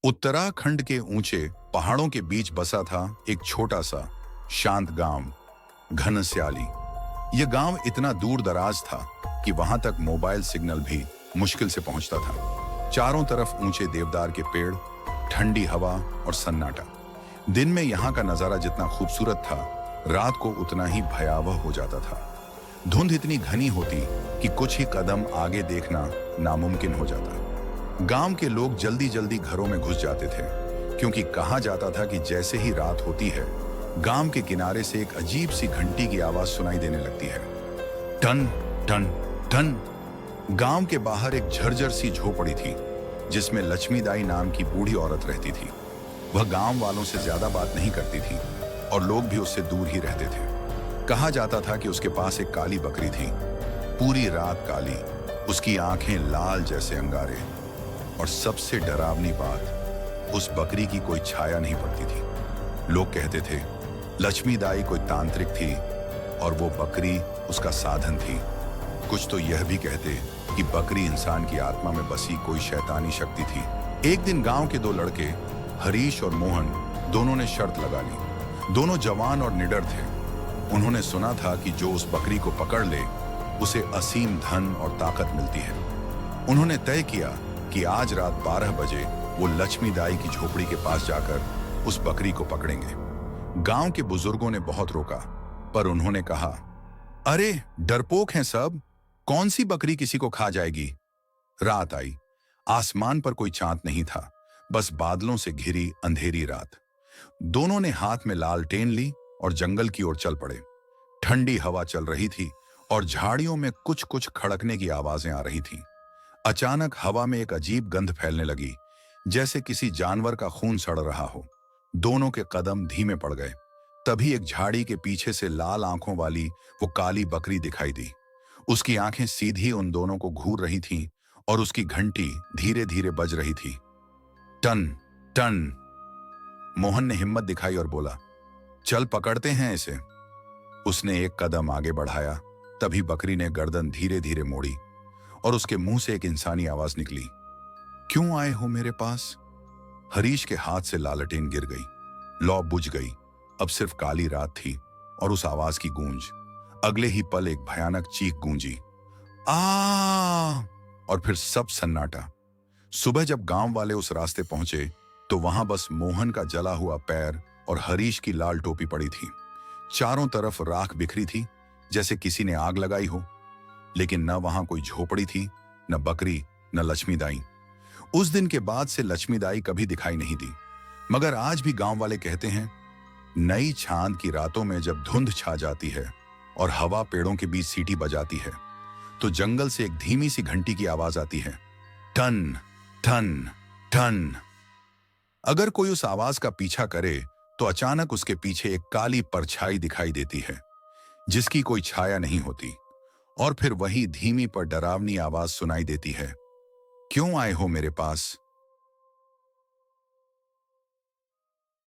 उत्तराखंड के ऊंचे पहाड़ों के बीच बसा था एक छोटा सा शांत गांव, घनस्याली। यह गांव इतना दूर दराज था कि वहां तक मोबाइल सिग्नल भी मुश्किल से पहुंचता था। चारों तरफ ऊंचे देवदार के पेड़, ठंडी हवा और सन्नाटा। दिन में यहाँ का नजारा जितना खूबसूरत था, रात को उतना ही भयावह हो जाता था। धुंध इतनी घनी होती कि कुछ ही कदम आगे देखना नामुमकिन हो जाता। गांव के लोग जल्दी जल्दी घरों में घुस जाते थे, क्योंकि कहा जाता था कि जैसे ही रात होती है, गांव के किनारे से एक अजीब सी घंटी की आवाज सुनाई देने लगती है। टन टन टन। गांव के बाहर एक झरझर सी झोपड़ी थी, जिसमें लक्ष्मीदाई नाम की बूढ़ी औरत रहती थी। वह गांव वालों से ज्यादा बात नहीं करती थी और लोग भी उससे दूर ही रहते थे। कहा जाता था कि उसके पास एक काली बकरी थी, पूरी रात काली, उसकी आंखें लाल जैसे अंगारे, और सबसे डरावनी बात, उस बकरी की कोई छाया नहीं पड़ती थी। लोग कहते थे लक्ष्मीदाई कोई तांत्रिक थी और वो बकरी उसका साधन थी। कुछ तो यह भी कहते कि बकरी इंसान की आत्मा में बसी कोई शैतानी शक्ति थी। एक दिन गांव के दो लड़के, हरीश और मोहन, दोनों ने शर्त लगा ली। दोनों जवान और निडर थे। उन्होंने सुना था कि जो उस बकरी को पकड़ ले, उसे असीम धन और ताकत मिलती है। उन्होंने तय किया कि आज रात 12 बजे वो लक्ष्मीदाई की झोपड़ी के पास जाकर उस बकरी को पकड़ेंगे। गांव के बुजुर्गों ने बहुत रोका, पर उन्होंने कहा, अरे डरपोक हैं सब, कौन सी बकरी किसी को खा जाएगी। रात आई। आसमान पर कोई चांद नहीं था, बस बादलों से घिरी अंधेरी रात। दोनों ने हाथ में लालटेन ली और जंगल की ओर चल पड़े। ठंडी हवा चल रही थी और झाड़ियों में कुछ कुछ खड़कने की आवाजें आ रही थीं। अचानक हवा में एक अजीब गंध फैलने लगी, जैसे किसी जानवर का खून सड़ रहा हो। दोनों के कदम धीमे पड़ गए। तभी एक झाड़ी के पीछे से लाल आंखों वाली वो काली बकरी दिखाई दी। उसकी आंखें सीधी उन दोनों को घूर रही थीं और उसकी घंटी धीरे धीरे बज रही थी। Ton ton. मोहन ने हिम्मत दिखाई और बोला, चल पकड़ते हैं इसे। उसने एक कदम आगे बढ़ाया, तभी बकरी ने गर्दन धीरे धीरे मोड़ी और उसके मुंह से एक इंसानी आवाज निकली, क्यों आए हो मेरे पास। हरीश के हाथ से लालटेन गिर गई। लौ बुझ गई। अब सिर्फ काली रात थी और उस आवाज की गूंज। अगले ही पल एक भयानक चीख गूंजी, आ! और फिर सब सन्नाटा। सुबह जब गांव वाले उस रास्ते पहुंचे, तो वहां बस मोहन का जला हुआ पैर और हरीश की लाल टोपी पड़ी थी। चारों तरफ राख बिखरी थी, जैसे किसी ने आग लगाई हो। लेकिन न वहां कोई झोपड़ी थी, न बकरी, न लक्ष्मीदाई। उस दिन के बाद से लक्ष्मीदाई कभी दिखाई नहीं दी। मगर आज भी गांव वाले कहते हैं, नई चांद की रातों में जब धुंध छा जाती है और हवा पेड़ों के बीच सीटी बजाती है, तो जंगल से एक धीमी सी घंटी की आवाज आती है, टन टन टन। अगर कोई उस आवाज का पीछा करे, तो अचानक उसके पीछे एक काली परछाई दिखाई देती है, जिसकी कोई छाया नहीं होती। और फिर वही धीमी पर डरावनी आवाज सुनाई देती है, क्यों आए हो मेरे पास।